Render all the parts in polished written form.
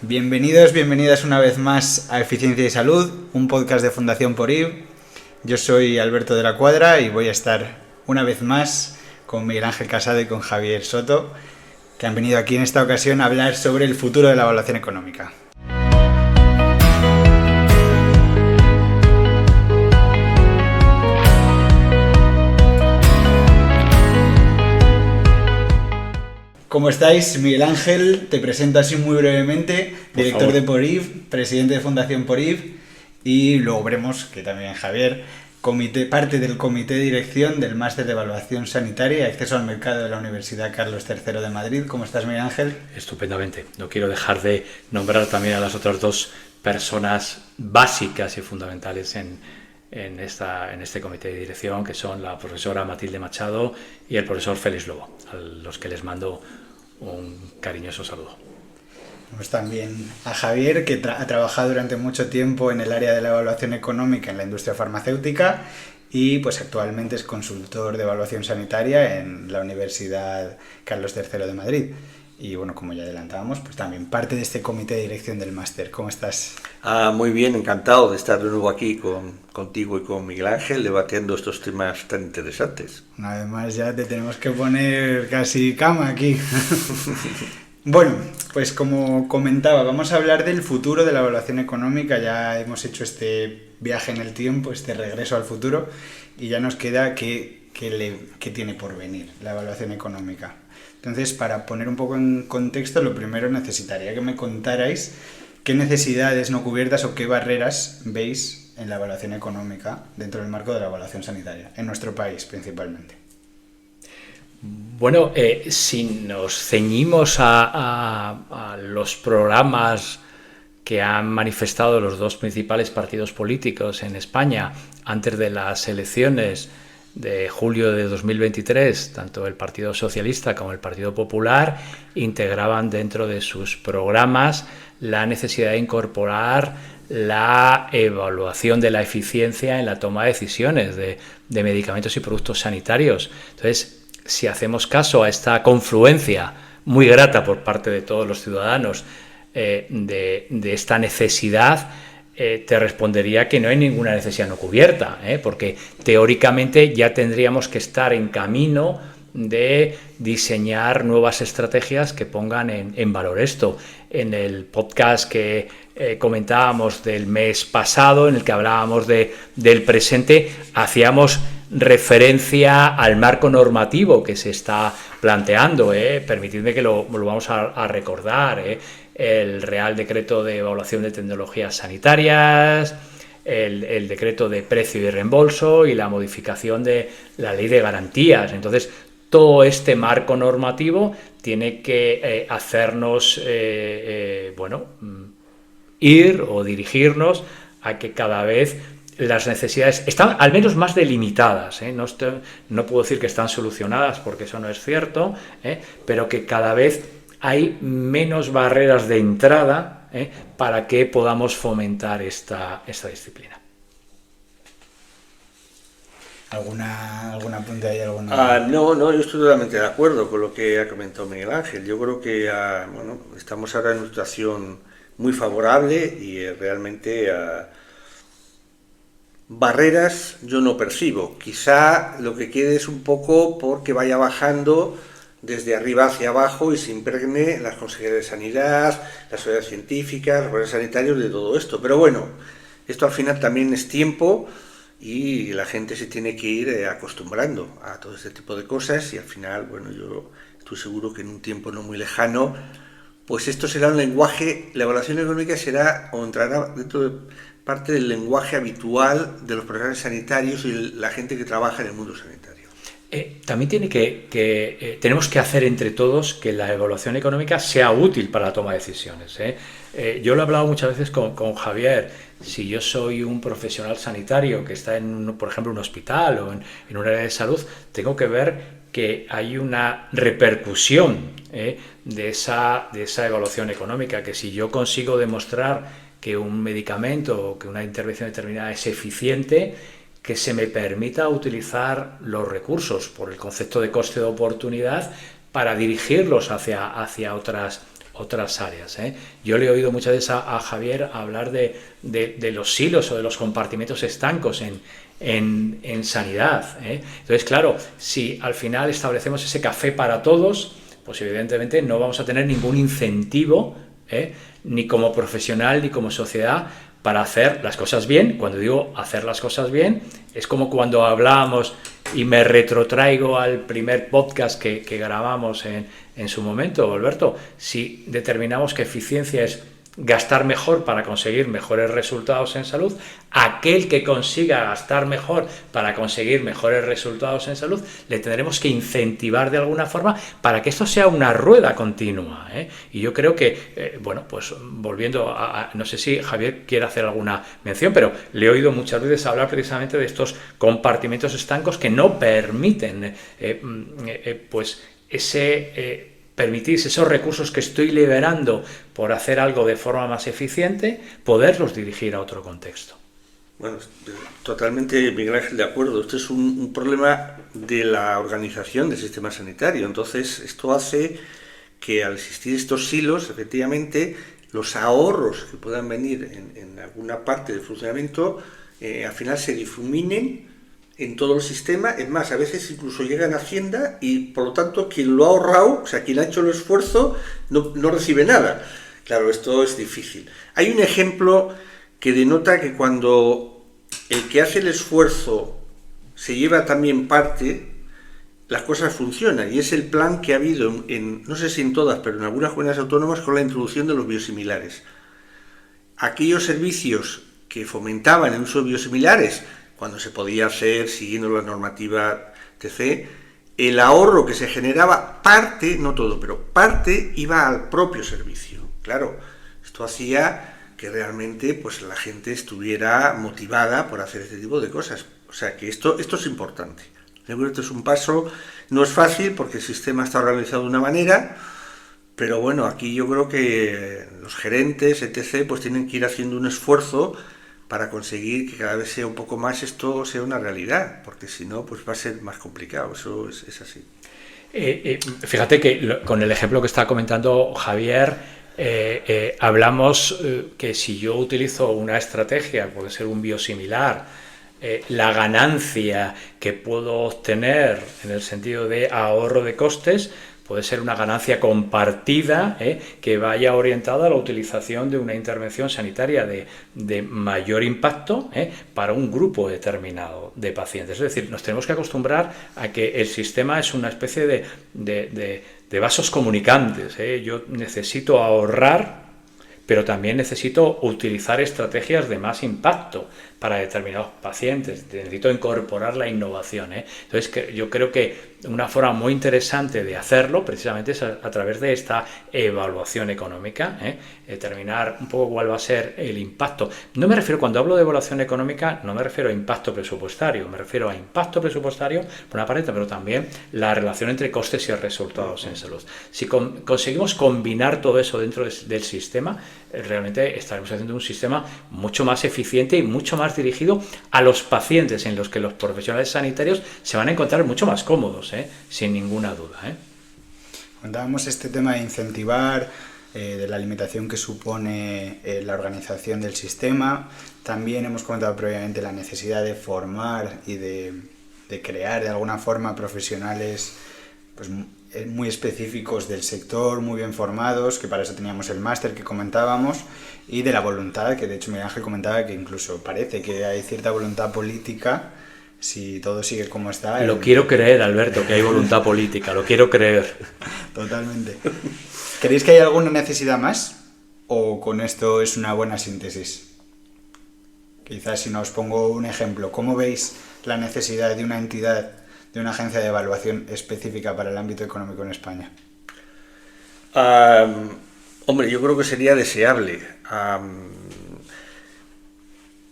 Bienvenidos, bienvenidas una vez más a Eficiencia y Salud, un podcast de Fundación PORIV. Yo soy Alberto de la Cuadra y voy a estar una vez más con Miguel Ángel Casado y con Javier Soto, que han venido aquí en esta ocasión a hablar sobre el futuro de la evaluación económica. ¿Cómo estáis? Miguel Ángel, te presento así muy brevemente, director de PORIV, presidente de Fundación PORIV, y luego veremos que también Javier, parte del comité de dirección del Máster de Evaluación Sanitaria y Acceso al Mercado de la Universidad Carlos III de Madrid. ¿Cómo estás, Miguel Ángel? Estupendamente. No quiero dejar de nombrar también a las otras dos personas básicas y fundamentales en este comité de dirección, que son la profesora Matilde Machado y el profesor Félix Lobo, a los que les mando un cariñoso saludo. Tenemos también a Javier, que ha trabajado durante mucho tiempo en el área de la evaluación económica en la industria farmacéutica y pues actualmente es consultor de evaluación sanitaria en la Universidad Carlos III de Madrid. Y bueno, como ya adelantábamos, pues también parte de este comité de dirección del máster. ¿Cómo estás? Muy bien, encantado de estar de nuevo aquí contigo y con Miguel Ángel debatiendo estos temas tan interesantes. Además ya te tenemos que poner casi cama aquí. Bueno, pues como comentaba, vamos a hablar del futuro de la evaluación económica. Ya hemos hecho este viaje en el tiempo, este regreso al futuro, y ya nos queda qué tiene por venir la evaluación económica. Entonces, para poner un poco en contexto, lo primero necesitaría que me contarais qué necesidades no cubiertas o qué barreras veis en la evaluación económica dentro del marco de la evaluación sanitaria, en nuestro país principalmente. Bueno, si nos ceñimos a los programas que han manifestado los dos principales partidos políticos en España antes de las elecciones de julio de 2023, tanto el Partido Socialista como el Partido Popular integraban dentro de sus programas la necesidad de incorporar la evaluación de la eficiencia en la toma de decisiones de medicamentos y productos sanitarios. Entonces, si hacemos caso a esta confluencia muy grata por parte de todos los ciudadanos de esta necesidad, te respondería que no hay ninguna necesidad no cubierta, porque teóricamente ya tendríamos que estar en camino de diseñar nuevas estrategias que pongan en valor esto. En el podcast que comentábamos del mes pasado, en el que hablábamos del presente, hacíamos referencia al marco normativo que se está planteando. Permitidme que lo vamos a recordar. El Real Decreto de Evaluación de Tecnologías Sanitarias, el Decreto de Precio y Reembolso y la modificación de la Ley de Garantías. Entonces, todo este marco normativo tiene que hacernos ir o dirigirnos a que cada vez las necesidades están al menos más delimitadas. No puedo decir que están solucionadas porque eso no es cierto, pero que cada vez hay menos barreras de entrada para que podamos fomentar esta disciplina. ¿Alguna punta ahí? No, yo estoy totalmente de acuerdo con lo que ha comentado Miguel Ángel. Yo creo que estamos ahora en una situación muy favorable y realmente barreras yo no percibo. Quizá lo que quede es un poco porque vaya bajando desde arriba hacia abajo y se impregne las consejerías de sanidad, las sociedades científicas, los profesionales sanitarios de todo esto. Pero bueno, esto al final también es tiempo y la gente se tiene que ir acostumbrando a todo este tipo de cosas y al final, yo estoy seguro que en un tiempo no muy lejano, pues esto será un lenguaje, la evaluación económica será o entrará dentro de parte del lenguaje habitual de los profesionales sanitarios y la gente que trabaja en el mundo sanitario. También tenemos que hacer entre todos que la evaluación económica sea útil para la toma de decisiones. Yo lo he hablado muchas veces con Javier. Si yo soy un profesional sanitario que está por ejemplo, en un hospital o en un área de salud, tengo que ver que hay una repercusión de esa evaluación económica, que si yo consigo demostrar que un medicamento o que una intervención determinada es eficiente, que se me permita utilizar los recursos por el concepto de coste de oportunidad para dirigirlos hacia otras otras áreas, ¿eh? Yo le he oído muchas veces a Javier hablar de los silos o de los compartimentos estancos en sanidad, ¿eh? Entonces, claro, si al final establecemos ese café para todos, pues evidentemente no vamos a tener ningún incentivo, ni como profesional ni como sociedad, para hacer las cosas bien. Cuando digo hacer las cosas bien, es como cuando hablábamos, y me retrotraigo al primer podcast que grabamos en su momento, Alberto. Si determinamos que eficiencia es gastar mejor para conseguir mejores resultados en salud, aquel que consiga gastar mejor para conseguir mejores resultados en salud, le tendremos que incentivar de alguna forma para que esto sea una rueda continua, ¿eh? Y yo creo que, bueno, pues volviendo no sé si Javier quiere hacer alguna mención, pero le he oído muchas veces hablar precisamente de estos compartimentos estancos que no permiten pues permitir esos recursos que estoy liberando por hacer algo de forma más eficiente, poderlos dirigir a otro contexto. Bueno, totalmente, Miguel Ángel, de acuerdo. Esto es un problema de la organización del sistema sanitario. Entonces, esto hace que al existir estos silos, efectivamente, los ahorros que puedan venir en alguna parte del funcionamiento, al final se difuminen en todo el sistema. Es más, a veces incluso llegan a Hacienda y, por lo tanto, quien lo ha ahorrado, o sea, quien ha hecho el esfuerzo, no recibe nada. Claro, esto es difícil. Hay un ejemplo que denota que cuando el que hace el esfuerzo se lleva también parte, las cosas funcionan, y es el plan que ha habido no sé si en todas, pero en algunas comunidades autónomas, con la introducción de los biosimilares. Aquellos servicios que fomentaban el uso de biosimilares, cuando se podía hacer siguiendo la normativa TC, el ahorro que se generaba, parte, no todo, pero parte iba al propio servicio. Claro, esto hacía que realmente pues la gente estuviera motivada por hacer este tipo de cosas. O sea que esto es importante. Yo creo que esto es un paso, no es fácil porque el sistema está organizado de una manera, pero bueno, aquí yo creo que los gerentes, etc., pues tienen que ir haciendo un esfuerzo para conseguir que cada vez sea un poco más esto sea una realidad, porque si no, pues va a ser más complicado. Eso es así. Fíjate que con el ejemplo que está comentando Javier, hablamos que si yo utilizo una estrategia, puede ser un biosimilar, la ganancia que puedo obtener en el sentido de ahorro de costes puede ser una ganancia compartida, que vaya orientada a la utilización de una intervención sanitaria de mayor impacto, para un grupo determinado de pacientes. Es decir, nos tenemos que acostumbrar a que el sistema es una especie de vasos comunicantes. Yo necesito ahorrar, pero también necesito utilizar estrategias de más impacto para determinados pacientes. Necesito incorporar la innovación. Entonces, yo creo que una forma muy interesante de hacerlo precisamente es a través de esta evaluación económica, determinar un poco cuál va a ser el impacto. No me refiero, cuando hablo de evaluación económica, no me refiero a impacto presupuestario, me refiero a impacto presupuestario por una parte, pero también la relación entre costes y resultados en salud. Si conseguimos combinar todo eso dentro del sistema, realmente estaremos haciendo un sistema mucho más eficiente y mucho más dirigido a los pacientes, en los que los profesionales sanitarios se van a encontrar mucho más cómodos, sin ninguna duda. Contábamos este tema de incentivar, de la limitación que supone la organización del sistema. También hemos comentado previamente la necesidad de formar y de crear de alguna forma profesionales pues muy específicos del sector, muy bien formados, que para eso teníamos el máster que comentábamos, y de la voluntad, que de hecho Miguel Ángel comentaba que incluso parece que hay cierta voluntad política, si todo sigue como está. Lo quiero creer, Alberto, que hay voluntad política, lo quiero creer. Totalmente. ¿Creéis que hay alguna necesidad más? ¿O con esto es una buena síntesis? Quizás si os pongo un ejemplo, ¿cómo veis la necesidad de una entidad, de una agencia de evaluación específica para el ámbito económico en España? Hombre, yo creo que sería deseable.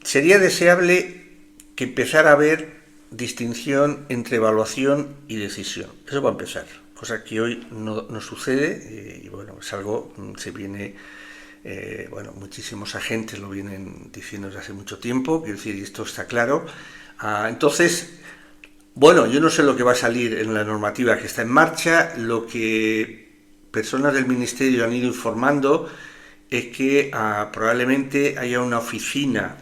Sería deseable que empezara a haber distinción entre evaluación y decisión. Eso va a empezar, cosa que hoy no sucede, y bueno, es algo, se viene, muchísimos agentes lo vienen diciendo desde hace mucho tiempo, quiero decir, y esto está claro. Entonces, bueno, yo no sé lo que va a salir en la normativa que está en marcha. Lo que personas del Ministerio han ido informando es que probablemente haya una oficina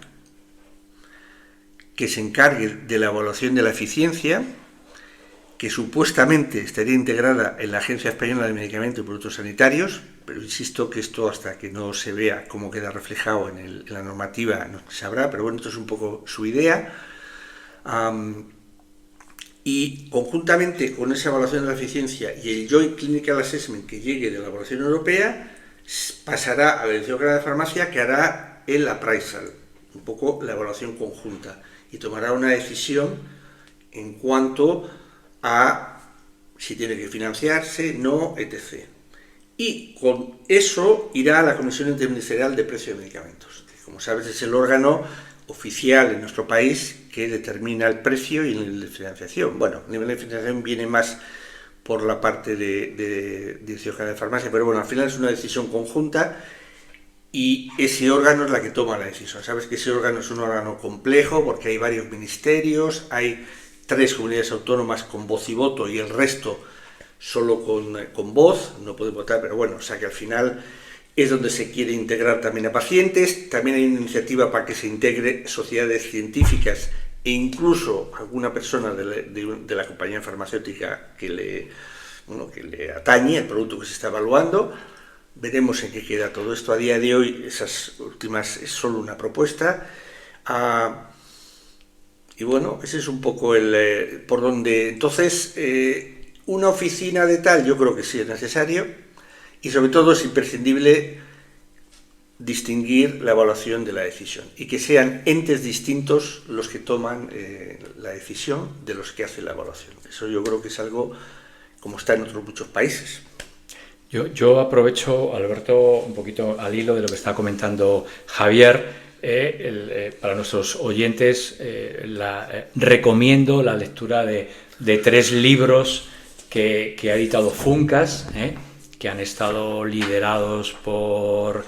que se encargue de la evaluación de la eficiencia, que supuestamente estaría integrada en la Agencia Española de Medicamentos y Productos Sanitarios, pero insisto que esto hasta que no se vea cómo queda reflejado en la normativa no se sabrá, pero bueno, esto es un poco su idea. Y conjuntamente con esa evaluación de la eficiencia y el Joint Clinical Assessment que llegue de la evaluación europea, pasará a la Dirección General de Farmacia, que hará el appraisal, un poco la evaluación conjunta, y tomará una decisión en cuanto a si tiene que financiarse, no, etc. Y con eso irá a la Comisión Interministerial de Precio de Medicamentos, que como sabes es el órgano oficial en nuestro país que determina el precio y el nivel de financiación. Bueno, el nivel de financiación viene más por la parte de Dirección General de Farmacia, pero bueno, al final es una decisión conjunta y ese órgano es la que toma la decisión. Sabes que ese órgano es un órgano complejo porque hay varios ministerios, hay 3 comunidades autónomas con voz y voto y el resto solo con voz, no puede votar, pero bueno, o sea que al final es donde se quiere integrar también a pacientes. También hay una iniciativa para que se integre sociedades científicas e incluso alguna persona de la compañía farmacéutica que le atañe el producto que se está evaluando. Veremos en qué queda todo esto. A día de hoy esas últimas es solo una propuesta. Y bueno, ese es un poco por donde. Entonces, una oficina de tal yo creo que sí es necesario. Y sobre todo es imprescindible distinguir la evaluación de la decisión y que sean entes distintos los que toman la decisión de los que hacen la evaluación. Eso yo creo que es algo como está en otros muchos países. Yo aprovecho, Alberto, un poquito al hilo de lo que está comentando Javier. Para nuestros oyentes recomiendo la lectura de 3 libros que ha editado Funcas, que han estado liderados por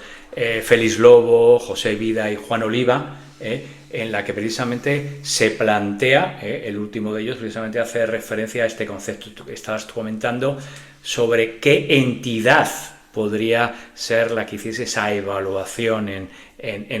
Félix Lobo, José Vida y Juan Oliva, en la que precisamente se plantea, el último de ellos precisamente hace referencia a este concepto que estabas comentando, sobre qué entidad podría ser la que hiciese esa evaluación en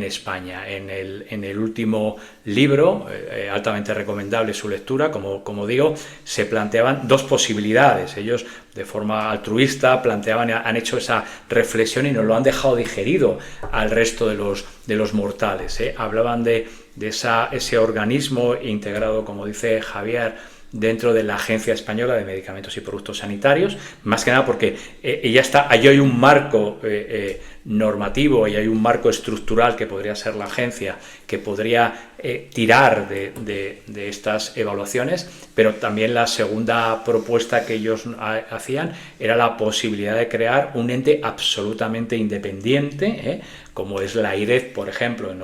España. En el último libro, altamente recomendable su lectura, como digo, se planteaban 2 posibilidades. Ellos, de forma altruista, han hecho esa reflexión y nos lo han dejado digerido al resto de los mortales. Hablaban de ese organismo integrado, como dice Javier, dentro de la Agencia Española de Medicamentos y Productos Sanitarios, más que nada porque allí hay un marco normativo y hay un marco estructural que podría ser la agencia, que podría tirar de estas evaluaciones, pero también la segunda propuesta que ellos hacían era la posibilidad de crear un ente absolutamente independiente, como es la IREF, por ejemplo, en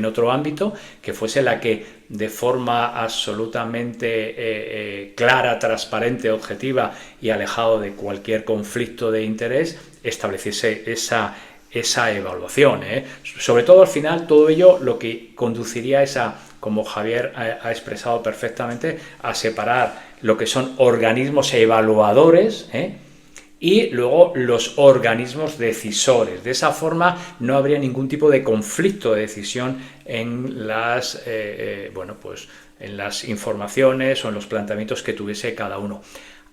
otro ámbito, que fuese la que de forma absolutamente clara, transparente, objetiva y alejado de cualquier conflicto de interés, estableciese esa evaluación. Sobre todo, al final, todo ello lo que conduciría es como Javier ha expresado perfectamente, a separar lo que son organismos evaluadores, y luego los organismos decisores. De esa forma no habría ningún tipo de conflicto de decisión en las informaciones o en los planteamientos que tuviese cada uno.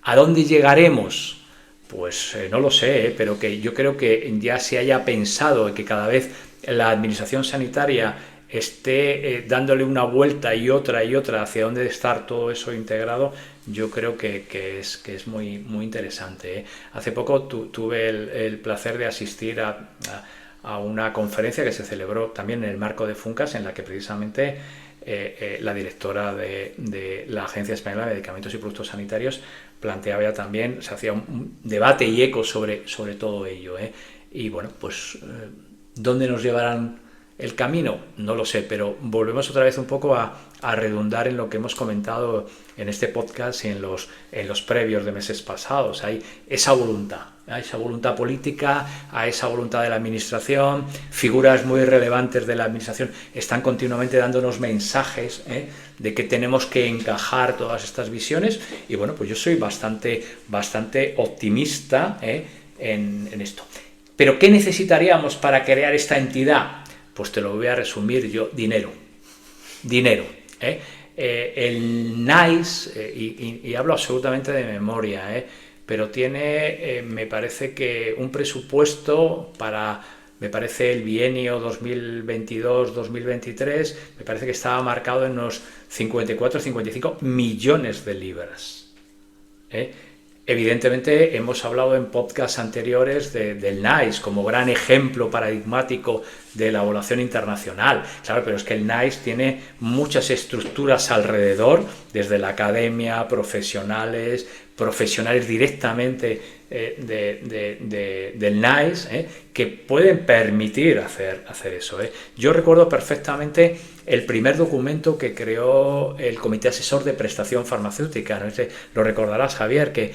¿A dónde llegaremos? Pues no lo sé, pero que yo creo que ya se haya pensado que cada vez la administración sanitaria esté dándole una vuelta y otra hacia dónde estar todo eso integrado, yo creo que es muy, muy interesante. Hace poco tuve el placer de asistir a una conferencia que se celebró también en el marco de Funcas, en la que precisamente la directora de la Agencia Española de Medicamentos y Productos Sanitarios planteaba ya también, se hacía un debate y eco sobre todo ello. Y bueno, pues ¿dónde nos llevarán el camino? No lo sé, pero volvemos otra vez un poco a redundar en lo que hemos comentado en este podcast y en los previos de meses pasados. Hay esa voluntad política, a esa voluntad de la administración. Figuras muy relevantes de la administración están continuamente dándonos mensajes de que tenemos que encajar todas estas visiones, y bueno, pues yo soy bastante optimista en esto. ¿Pero qué necesitaríamos para crear esta entidad? Pues te lo voy a resumir yo: dinero. Dinero. El NICE, y hablo absolutamente de memoria, pero tiene, me parece que un presupuesto para, me parece el bienio 2022-2023, me parece que estaba marcado en unos 54-55 millones de libras. Evidentemente hemos hablado en podcasts anteriores del NICE como gran ejemplo paradigmático de la evaluación internacional. Claro, pero es que el NICE tiene muchas estructuras alrededor, desde la academia, profesionales directamente del NICE, que pueden permitir hacer eso. Yo recuerdo perfectamente el primer documento que creó el Comité Asesor de Prestación Farmacéutica, ¿no? Lo recordarás, Javier, que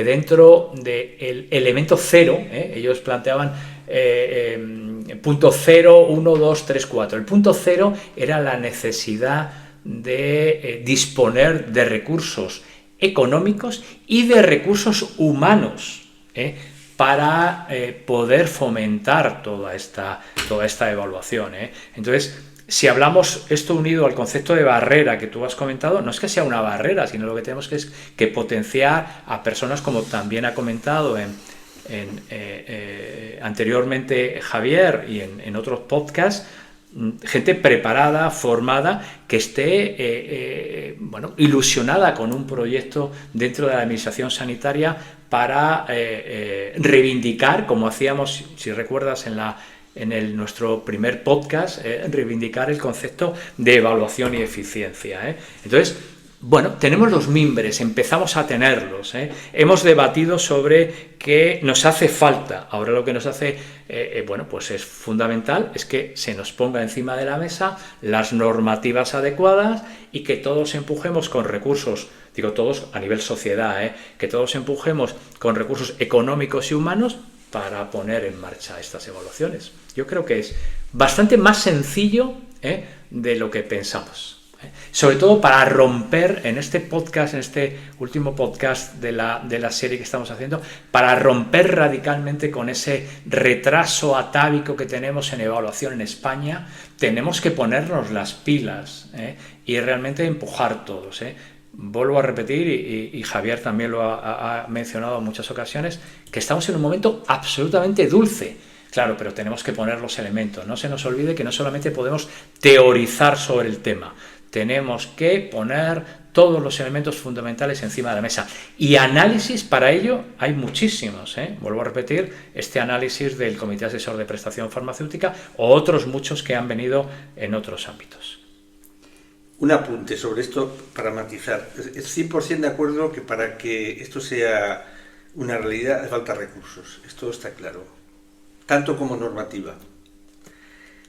dentro del elemento cero, ellos planteaban punto 0, 1, 2, 3, 4. El punto 0 era la necesidad de disponer de recursos económicos y de recursos humanos para poder fomentar toda esta evaluación. Entonces, si hablamos esto unido al concepto de barrera que tú has comentado, no es que sea una barrera, sino lo que tenemos que potenciar a personas, como también ha comentado anteriormente Javier y en otros podcasts, gente preparada, formada, que esté ilusionada con un proyecto dentro de la administración sanitaria para reivindicar, como hacíamos, si recuerdas, en nuestro primer podcast, reivindicar el concepto de evaluación y eficiencia. Entonces, bueno, tenemos los mimbres, empezamos a tenerlos. Hemos debatido sobre qué nos hace falta. Ahora lo que nos hace, pues es fundamental, es que se nos ponga encima de la mesa las normativas adecuadas y que todos empujemos con recursos, digo todos a nivel sociedad, que todos empujemos con recursos económicos y humanos para poner en marcha estas evaluaciones. Yo creo que es bastante más sencillo de lo que pensamos. Sobre todo para romper en este podcast, en este último podcast de la serie que estamos haciendo, para romper radicalmente con ese retraso atávico que tenemos en evaluación en España. Tenemos que ponernos las pilas y realmente empujar todos. Vuelvo a repetir, y Javier también lo ha mencionado en muchas ocasiones, que estamos en un momento absolutamente dulce. Claro, pero tenemos que poner los elementos. No se nos olvide que no solamente podemos teorizar sobre el tema, tenemos que poner todos los elementos fundamentales encima de la mesa. Y análisis para ello hay muchísimos. Vuelvo a repetir, este análisis del Comité Asesor de Prestación Farmacéutica o otros muchos que han venido en otros ámbitos. Un apunte sobre esto para matizar. Es 100% de acuerdo que para que esto sea una realidad hace falta recursos. Esto está claro. Tanto como normativa.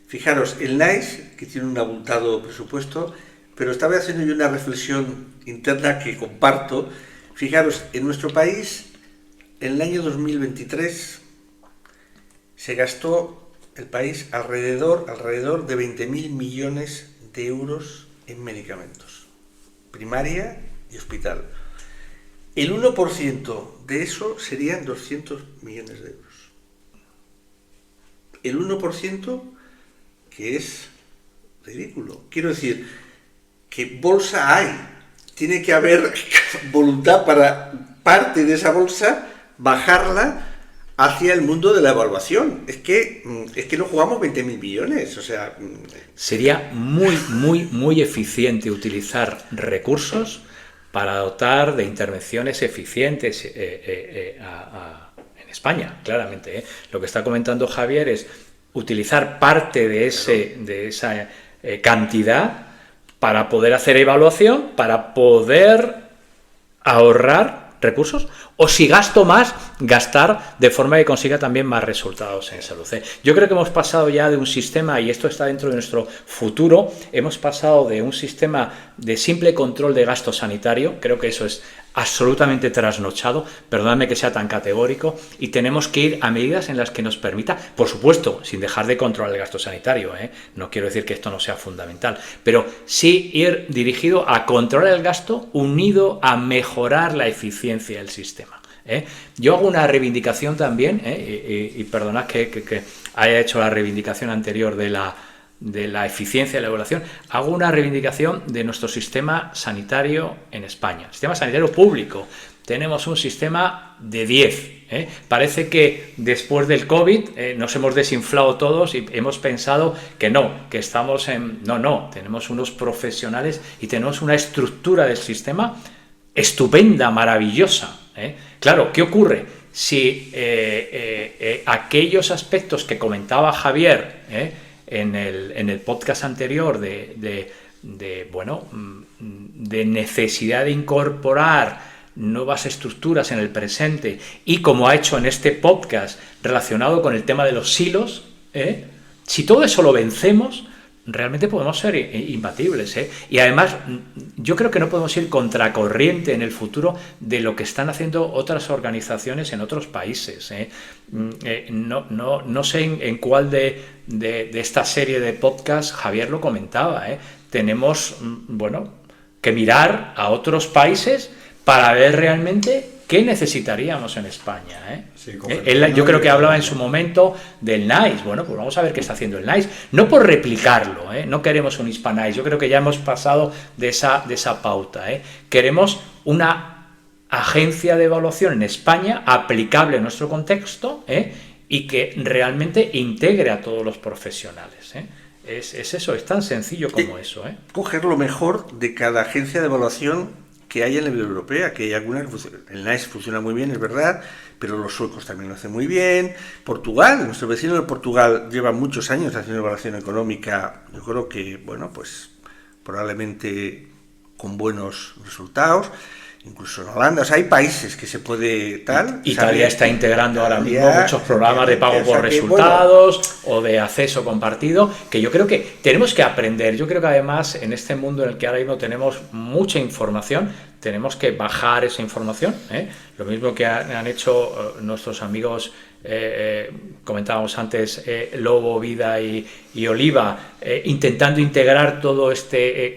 Fijaros, el NICE, que tiene un abultado presupuesto, pero estaba haciendo yo una reflexión interna que comparto. Fijaros, en nuestro país, en el año 2023, se gastó el país alrededor de 20.000 millones de euros en medicamentos, primaria y hospital. El 1% de eso serían 200 millones de euros. El 1%, que es ridículo. Quiero decir, que bolsa hay. Tiene que haber voluntad para parte de esa bolsa bajarla hacia el mundo de la evaluación. Es que no jugamos 20.000 millones. O sea, sería muy eficiente utilizar recursos para dotar de intervenciones eficientes en España, claramente. Lo que está comentando Javier es utilizar parte de esa cantidad para poder hacer evaluación, para poder ahorrar recursos, o si gasto más, gastar de forma que consiga también más resultados en salud. Yo creo que hemos pasado ya de un sistema, y esto está dentro de nuestro futuro, hemos pasado de un sistema de simple control de gasto sanitario, creo que eso es absolutamente trasnochado, perdóname que sea tan categórico, y tenemos que ir a medidas en las que nos permita, por supuesto, sin dejar de controlar el gasto sanitario, no quiero decir que esto no sea fundamental, pero sí ir dirigido a controlar el gasto unido a mejorar la eficiencia del sistema. Yo hago una reivindicación también, y perdonad que haya hecho la reivindicación anterior de la eficiencia de la evaluación, hago una reivindicación de nuestro sistema sanitario en España, sistema sanitario público. Tenemos un sistema de 10. Parece que después del COVID nos hemos desinflado todos y hemos pensado que no, que estamos en... No, tenemos unos profesionales y tenemos una estructura del sistema estupenda, maravillosa. Claro, ¿qué ocurre? Si aquellos aspectos que comentaba Javier en el podcast anterior de necesidad de incorporar nuevas estructuras en el presente y como ha hecho en este podcast relacionado con el tema de los silos, si todo eso lo vencemos, realmente podemos ser imbatibles. Y además yo creo que no podemos ir contracorriente en el futuro de lo que están haciendo otras organizaciones en otros países. No sé en cuál de esta serie de podcasts Javier lo comentaba. Tenemos que mirar a otros países para ver realmente qué necesitaríamos en España. Sí, yo creo que hablaba en su momento del NICE. Bueno, pues vamos a ver qué está haciendo el NICE. No por replicarlo, no queremos un HISPANICE. Yo creo que ya hemos pasado de esa pauta. Queremos una agencia de evaluación en España aplicable en nuestro contexto y que realmente integre a todos los profesionales. Es eso, es tan sencillo como eso. Coger lo mejor de cada agencia de evaluación que hay en la Unión Europea, que hay algunas, el NICE funciona muy bien, es verdad, pero los suecos también lo hacen muy bien. Portugal, nuestro vecino de Portugal lleva muchos años haciendo evaluación económica, yo creo que, pues probablemente con buenos resultados. Incluso en Holanda, hay países que se puede tal. Italia está integrando ahora mismo muchos programas de pago por resultados o de acceso compartido, que yo creo que tenemos que aprender. Yo creo que además en este mundo en el que ahora mismo tenemos mucha información, tenemos que bajar esa información. Lo mismo que han hecho nuestros amigos, comentábamos antes, Lobo, Vida y Oliva, intentando integrar todo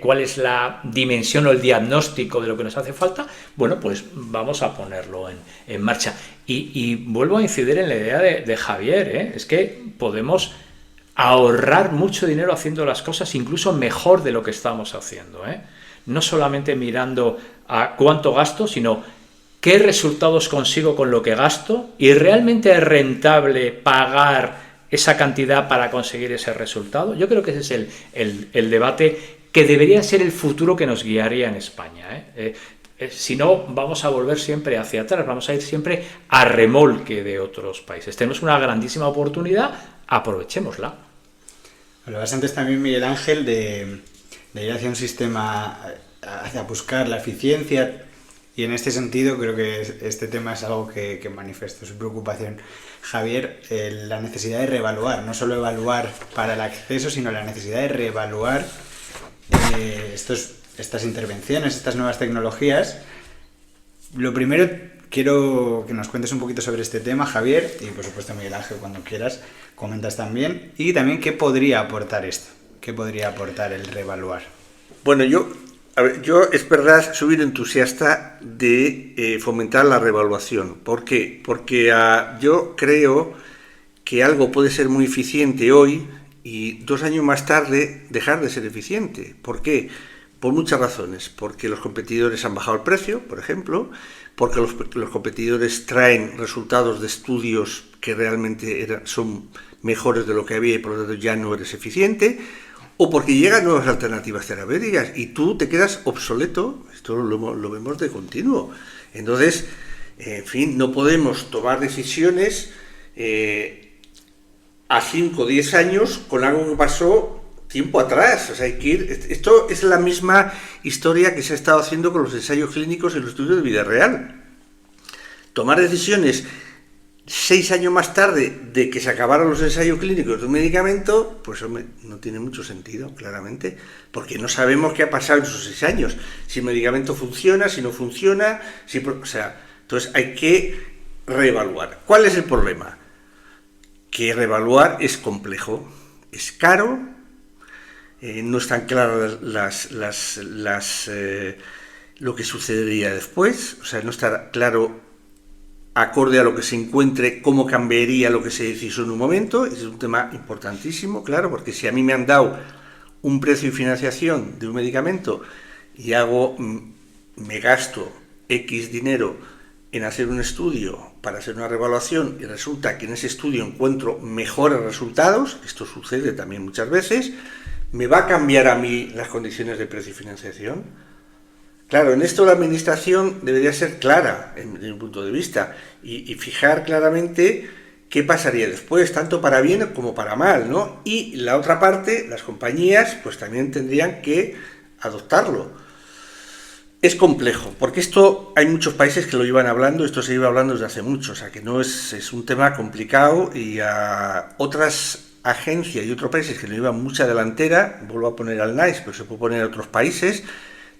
cuál es la dimensión o el diagnóstico de lo que nos hace falta. Bueno, pues vamos a ponerlo en marcha. Y vuelvo a incidir en la idea de Javier, es que podemos ahorrar mucho dinero haciendo las cosas incluso mejor de lo que estamos haciendo. No solamente mirando a cuánto gasto, sino qué resultados consigo con lo que gasto y realmente es rentable pagar esa cantidad para conseguir ese resultado. Yo creo que ese es el debate que debería ser el futuro que nos guiaría en España. Si no, vamos a volver siempre hacia atrás, vamos a ir siempre a remolque de otros países. Tenemos una grandísima oportunidad, aprovechémosla. Hablabas antes también, Miguel Ángel, de ir hacia un sistema, hacia buscar la eficiencia, y en este sentido creo que este tema es algo que manifestó su preocupación Javier, la necesidad de reevaluar, no solo evaluar para el acceso, sino la necesidad de reevaluar estas intervenciones, estas nuevas tecnologías. Lo primero, quiero que nos cuentes un poquito sobre este tema, Javier, y por supuesto Miguel Ángel, cuando quieras, comentas también, y también qué podría aportar esto, qué podría aportar el reevaluar. Bueno, yo es verdad, soy un entusiasta de fomentar la reevaluación. ¿Por qué? Porque yo creo que algo puede ser muy eficiente hoy y 2 años más tarde dejar de ser eficiente. ¿Por qué? Por muchas razones. Porque los competidores han bajado el precio, por ejemplo, porque los competidores traen resultados de estudios que realmente son mejores de lo que había y por lo tanto ya no eres eficiente, o porque llegan nuevas alternativas terapéuticas y tú te quedas obsoleto. Esto lo vemos de continuo. Entonces, en fin, no podemos tomar decisiones a 5 o 10 años con algo que pasó tiempo atrás. O sea, hay que ir. Esto es la misma historia que se ha estado haciendo con los ensayos clínicos en los estudios de vida real. Tomar decisiones 6 años más tarde de que se acabaron los ensayos clínicos de un medicamento, pues hombre, no tiene mucho sentido, claramente, porque no sabemos qué ha pasado en esos 6 años, si el medicamento funciona, si no funciona, entonces hay que reevaluar. ¿Cuál es el problema? Que reevaluar es complejo, es caro, no están claras lo que sucedería después, o sea, no está claro acorde a lo que se encuentre, cómo cambiaría lo que se decidió en un momento. Ese es un tema importantísimo, claro, porque si a mí me han dado un precio y financiación de un medicamento y me gasto X dinero en hacer un estudio para hacer una reevaluación y resulta que en ese estudio encuentro mejores resultados, esto sucede también muchas veces, ¿me va a cambiar a mí las condiciones de precio y financiación? Claro, en esto la administración debería ser clara, desde mi punto de vista, y fijar claramente qué pasaría después, tanto para bien como para mal, ¿no? Y la otra parte, las compañías, pues también tendrían que adoptarlo. Es complejo, porque esto hay muchos países que lo llevan hablando, esto se lleva hablando desde hace mucho, o sea que no es un tema complicado, y a otras agencias y otros países que lo llevan mucha delantera, vuelvo a poner al NICE, pero se puede poner a otros países,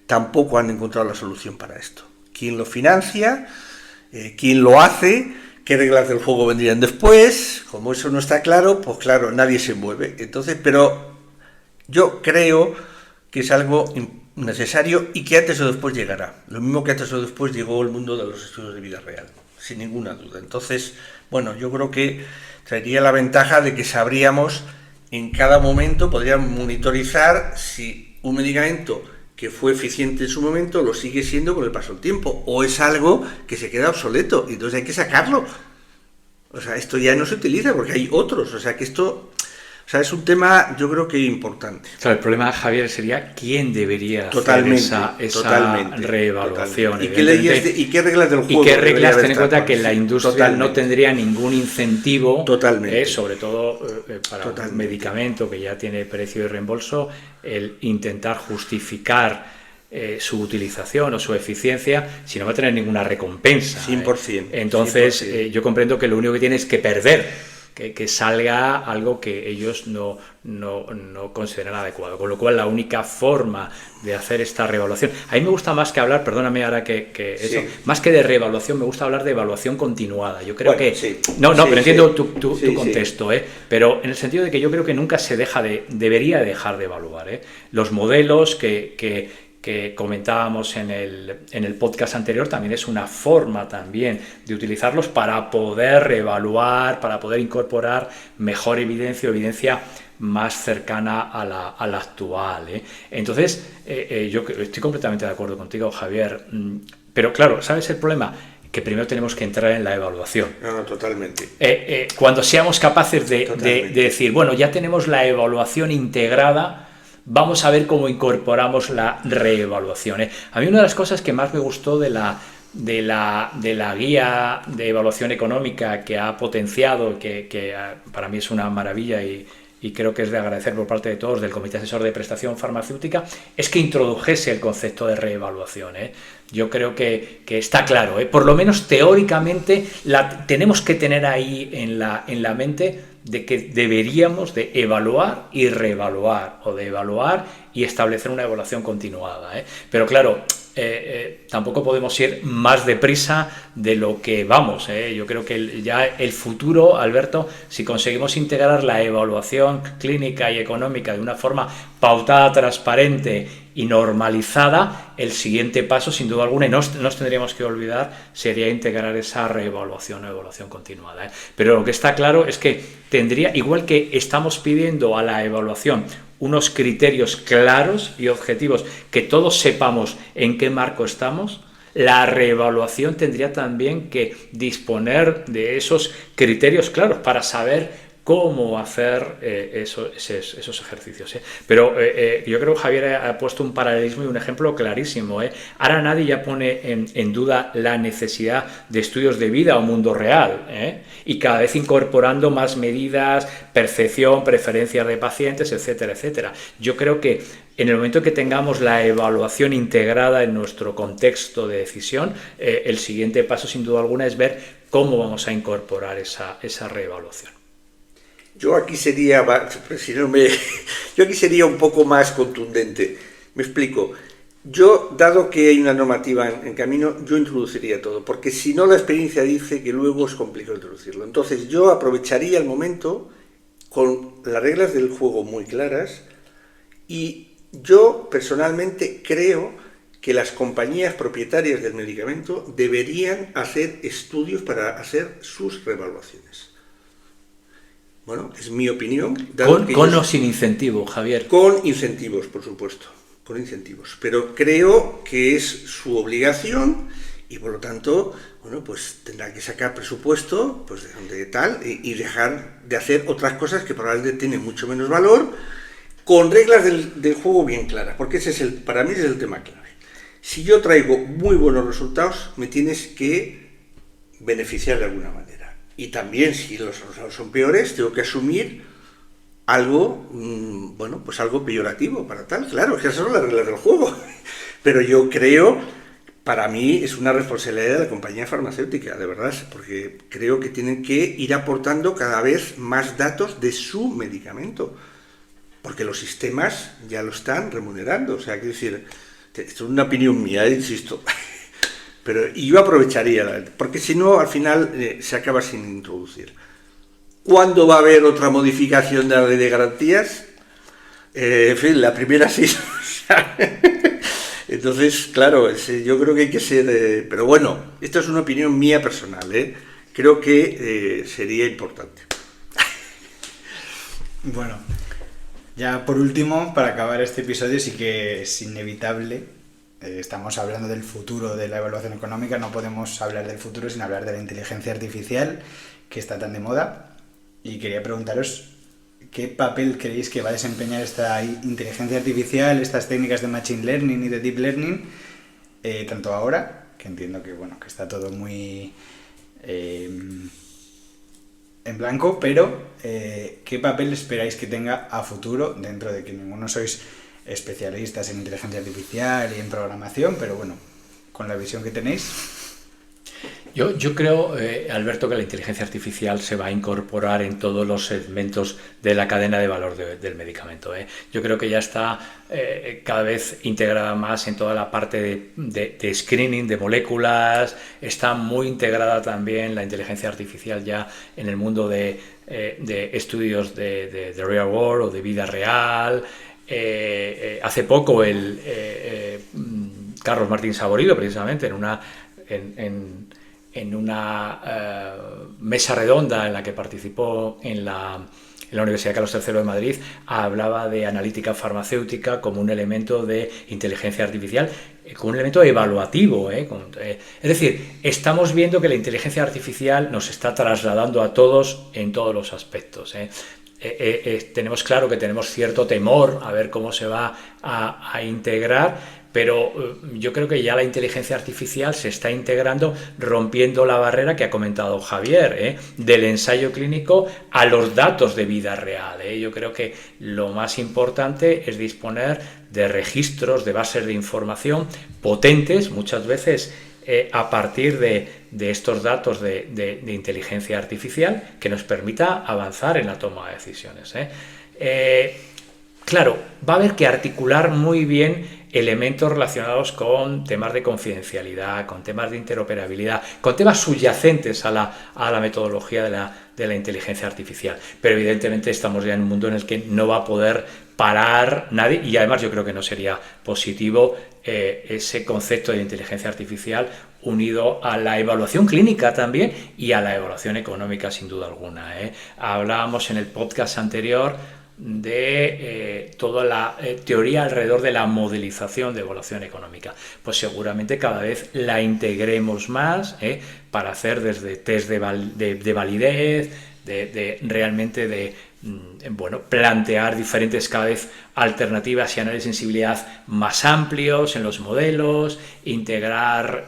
tampoco han encontrado la solución para esto. ¿Quién lo financia? ¿Quién lo hace? ¿Qué reglas del juego vendrían después? Como eso no está claro, pues claro, nadie se mueve. Entonces, pero yo creo que es algo necesario y que antes o después llegará. Lo mismo que antes o después llegó el mundo de los estudios de vida real, sin ninguna duda. Entonces, bueno, yo creo que traería la ventaja de que sabríamos en cada momento, podríamos monitorizar si un medicamento que fue eficiente en su momento lo sigue siendo con el paso del tiempo, o es algo que se queda obsoleto y entonces hay que sacarlo. O sea, esto ya no se utiliza porque hay otros, o sea que esto... O sea, es un tema, yo creo que importante. Claro, el problema, Javier, sería quién debería hacer esa reevaluación. Totalmente. ¿Y qué reglas del juego? Y qué reglas, ten en cuenta que la industria no tendría ningún incentivo, sobre todo para un medicamento que ya tiene precio y reembolso, el intentar justificar su utilización o su eficiencia si no va a tener ninguna recompensa. 100%. Entonces, 100%. Yo comprendo que lo único que tiene es que perder. Que salga algo que ellos no consideran adecuado. Con lo cual, la única forma de hacer esta reevaluación... A mí me gusta más que hablar, perdóname ahora que eso, más que de reevaluación, me gusta hablar de evaluación continuada. Yo creo pero entiendo tu contexto, pero en el sentido de que yo creo que nunca debería dejar de evaluar. Los modelos que comentábamos en el podcast anterior, también es una forma también de utilizarlos para poder reevaluar, para poder incorporar mejor evidencia más cercana a la actual. Entonces, yo estoy completamente de acuerdo contigo, Javier, pero claro, ¿sabes el problema? Que primero tenemos que entrar en la evaluación. No, totalmente. Cuando seamos capaces de decir, bueno, ya tenemos la evaluación integrada, vamos a ver cómo incorporamos la reevaluación. A mí una de las cosas que más me gustó de la guía de evaluación económica que ha potenciado, que para mí es una maravilla y creo que es de agradecer por parte de todos, del Comité Asesor de Prestación Farmacéutica, es que introdujese el concepto de reevaluación. Yo creo que está claro, por lo menos teóricamente tenemos que tener ahí en la mente de que deberíamos de evaluar y reevaluar, o de evaluar y establecer una evaluación continuada. Pero claro, tampoco podemos ir más deprisa de lo que vamos. Yo creo que ya el futuro, Alberto, si conseguimos integrar la evaluación clínica y económica de una forma pautada, transparente y normalizada, el siguiente paso, sin duda alguna, y no nos tendríamos que olvidar, sería integrar esa reevaluación o evaluación continuada. Pero lo que está claro es que tendría, igual que estamos pidiendo a la evaluación unos criterios claros y objetivos, que todos sepamos en qué marco estamos, la reevaluación tendría también que disponer de esos criterios claros para saber cómo hacer esos ejercicios. Pero yo creo que Javier ha puesto un paralelismo y un ejemplo clarísimo. Ahora nadie ya pone en duda la necesidad de estudios de vida o mundo real, y cada vez incorporando más medidas, percepción, preferencias de pacientes, etcétera, etcétera. Yo creo que en el momento que tengamos la evaluación integrada en nuestro contexto de decisión, el siguiente paso, sin duda alguna, es ver cómo vamos a incorporar esa reevaluación. Yo aquí sería un poco más contundente. Me explico. Yo, dado que hay una normativa en camino, yo introduciría todo, porque si no, la experiencia dice que luego es complicado introducirlo. Entonces yo aprovecharía el momento con las reglas del juego muy claras, y yo personalmente creo que las compañías propietarias del medicamento deberían hacer estudios para hacer sus revaluaciones. Bueno, es mi opinión. Con o sin incentivo, Javier. Con incentivos, por supuesto, con incentivos. Pero creo que es su obligación y por lo tanto, bueno, pues tendrá que sacar presupuesto, pues de donde tal, y dejar de hacer otras cosas que probablemente tienen mucho menos valor, con reglas del juego bien claras, porque para mí ese es el tema clave. Si yo traigo muy buenos resultados, me tienes que beneficiar de alguna manera. Y también, si los resultados son peores, tengo que asumir algo, bueno, pues algo peyorativo para tal. Claro, que esas son las reglas del juego. Pero yo creo, para mí, es una responsabilidad de la compañía farmacéutica, de verdad, porque creo que tienen que ir aportando cada vez más datos de su medicamento. Porque los sistemas ya lo están remunerando. O sea, quiero decir, esto es una opinión mía, insisto. Pero yo aprovecharía, porque si no, al final se acaba sin introducir. ¿Cuándo va a haber otra modificación de la ley de garantías? En fin, la primera sí. Entonces, claro, yo creo que hay que ser... pero bueno, esto es una opinión mía personal, ¿eh? Creo que sería importante. Bueno, ya por último, para acabar este episodio, sí que es inevitable. Estamos hablando del futuro de la evaluación económica, no podemos hablar del futuro sin hablar de la inteligencia artificial, que está tan de moda. Y quería preguntaros, ¿qué papel creéis que va a desempeñar esta inteligencia artificial, estas técnicas de machine learning y de deep learning, tanto ahora, que entiendo que, bueno, que está todo muy en blanco, pero ¿qué papel esperáis que tenga a futuro, dentro de que ninguno sois especialistas en inteligencia artificial y en programación, pero bueno, con la visión que tenéis? Yo creo, Alberto, que la inteligencia artificial se va a incorporar en todos los segmentos de la cadena de valor del medicamento. Yo creo que ya está cada vez integrada más en toda la parte de screening de moléculas. Está muy integrada también la inteligencia artificial ya en el mundo de estudios de real world o de vida real. Hace poco Carlos Martín Saborido, precisamente, en una mesa redonda en la que participó en la Universidad Carlos III de Madrid, hablaba de analítica farmacéutica como un elemento de inteligencia artificial, como un elemento evaluativo. Es decir, estamos viendo que la inteligencia artificial nos está trasladando a todos en todos los aspectos. Tenemos claro que tenemos cierto temor a ver cómo se va a integrar, pero yo creo que ya la inteligencia artificial se está integrando, rompiendo la barrera que ha comentado Javier, del ensayo clínico a los datos de vida real. Yo creo que lo más importante es disponer de registros, de bases de información potentes, muchas veces a partir de estos datos de inteligencia artificial, que nos permita avanzar en la toma de decisiones. Claro, va a haber que articular muy bien elementos relacionados con temas de confidencialidad, con temas de interoperabilidad, con temas subyacentes a la metodología de la inteligencia artificial. Pero evidentemente estamos ya en un mundo en el que no va a poder parar nadie, y además yo creo que no sería positivo ese concepto de inteligencia artificial unido a la evaluación clínica también y a la evaluación económica, sin duda alguna. Hablábamos en el podcast anterior de toda la teoría alrededor de la modelización de evaluación económica. Pues seguramente cada vez la integremos más para hacer desde test de validez, realmente plantear diferentes cada vez alternativas y análisis de sensibilidad más amplios en los modelos, integrar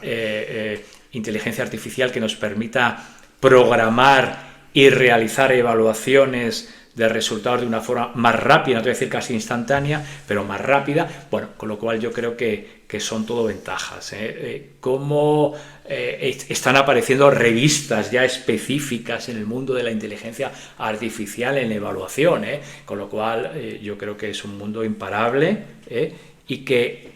inteligencia artificial que nos permita programar y realizar evaluaciones de resultados de una forma más rápida, no te voy a decir casi instantánea, pero más rápida. Bueno, con lo cual yo creo que son todo ventajas. Cómo están apareciendo revistas ya específicas en el mundo de la inteligencia artificial en la evaluación, con lo cual yo creo que es un mundo imparable y que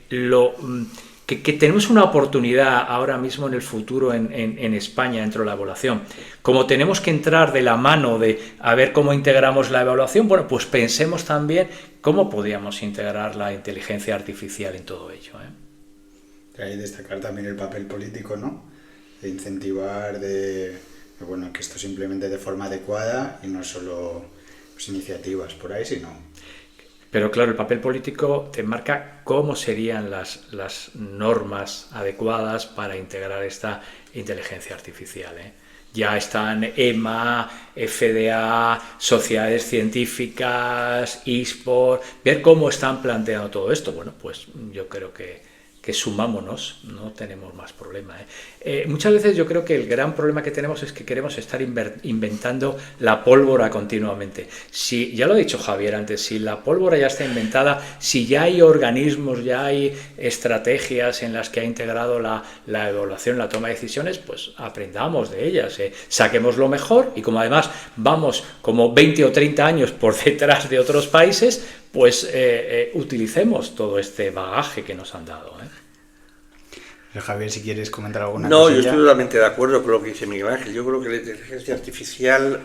tenemos una oportunidad ahora mismo en el futuro en España dentro de la evaluación. Como tenemos que entrar de la mano de a ver cómo integramos la evaluación, bueno, pues pensemos también cómo podríamos integrar la inteligencia artificial en todo ello. Hay que destacar también el papel político, ¿no? De incentivar, bueno, que esto se implemente de forma adecuada y no solo pues, iniciativas por ahí, sino... Pero claro, el papel político te marca cómo serían las normas adecuadas para integrar esta inteligencia artificial, ¿eh? Ya están EMA, FDA, sociedades científicas, eSport, ver cómo están planteando todo esto. Bueno, pues yo creo que sumámonos, no tenemos más problema, ¿eh? Muchas veces yo creo que el gran problema que tenemos es que queremos estar inventando la pólvora continuamente. Si, ya lo ha dicho Javier antes, si la pólvora ya está inventada, si ya hay organismos, ya hay estrategias en las que ha integrado la evaluación, la toma de decisiones, pues aprendamos de ellas, saquemos lo mejor y como además vamos como 20 o 30 años por detrás de otros países, pues utilicemos todo este bagaje que nos han dado, ¿eh? Javier, si quieres comentar alguna cosa. No, cosilla. yo estoy totalmente de acuerdo con lo que dice Miguel Ángel. Yo creo que la inteligencia artificial,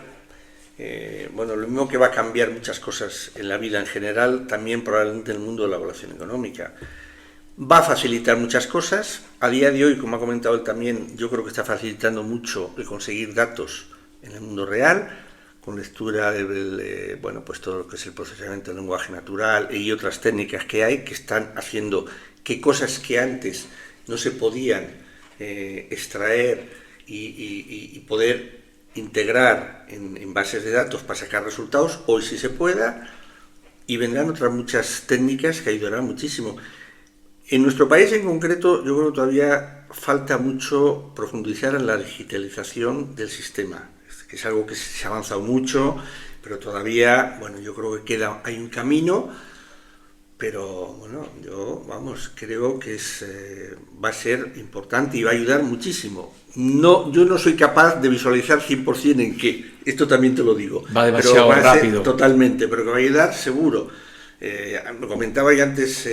bueno, lo mismo que va a cambiar muchas cosas en la vida en general, también probablemente en el mundo de la evaluación económica. Va a facilitar muchas cosas. A día de hoy, como ha comentado él también, yo creo que está facilitando mucho el conseguir datos en el mundo real, con lectura de bueno, pues todo lo que es el procesamiento del lenguaje natural y otras técnicas que hay que están haciendo que cosas que antes no se podían extraer y poder integrar en bases de datos para sacar resultados, hoy sí se pueda, y vendrán otras muchas técnicas que ayudarán muchísimo. En nuestro país en concreto, yo creo que todavía falta mucho profundizar en la digitalización del sistema, que es algo que se ha avanzado mucho, pero todavía, bueno, yo creo que hay un camino, pero bueno, yo, vamos, creo que va a ser importante y va a ayudar muchísimo. No, yo no soy capaz de visualizar 100% en qué, esto también te lo digo. Va demasiado rápido. Totalmente, pero que va a ayudar seguro. Lo comentaba ya antes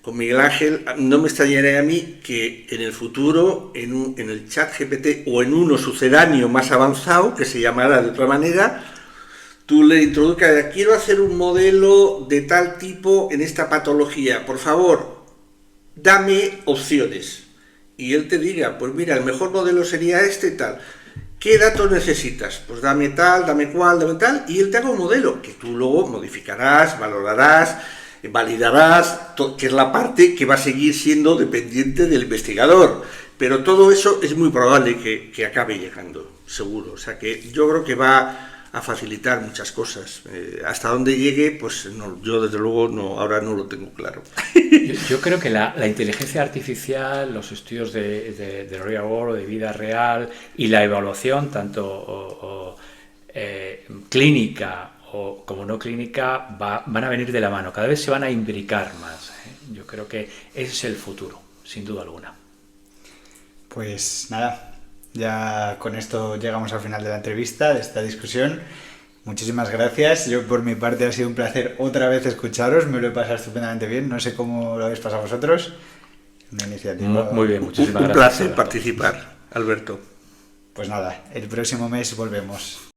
con Miguel Ángel, no me extrañaría a mí que en el futuro, en el chat GPT o en uno sucedáneo más avanzado, que se llamará de otra manera, tú le introduzcas, quiero hacer un modelo de tal tipo en esta patología, por favor, dame opciones. Y él te diga, pues mira, el mejor modelo sería este y tal. ¿Qué datos necesitas? Pues dame tal, dame cual, dame tal, y él te haga un modelo que tú luego modificarás, valorarás, validarás, que es la parte que va a seguir siendo dependiente del investigador. Pero todo eso es muy probable que acabe llegando, seguro. O sea que yo creo que va a facilitar muchas cosas. Hasta dónde llegue, pues no, yo desde luego no, ahora no lo tengo claro. Yo creo que la inteligencia artificial, los estudios de real world, de vida real y la evaluación, tanto clínica o como no clínica, van a venir de la mano. Cada vez se van a imbricar más, ¿eh? Yo creo que ese es el futuro, sin duda alguna. Pues nada, ya con esto llegamos al final de la entrevista, de esta discusión. Muchísimas gracias. Yo por mi parte ha sido un placer otra vez escucharos, me lo he pasado estupendamente bien. No sé cómo lo habéis pasado vosotros. Una iniciativa. Muy bien, muchísimas gracias. Un placer participar, Alberto. Pues nada, el próximo mes volvemos.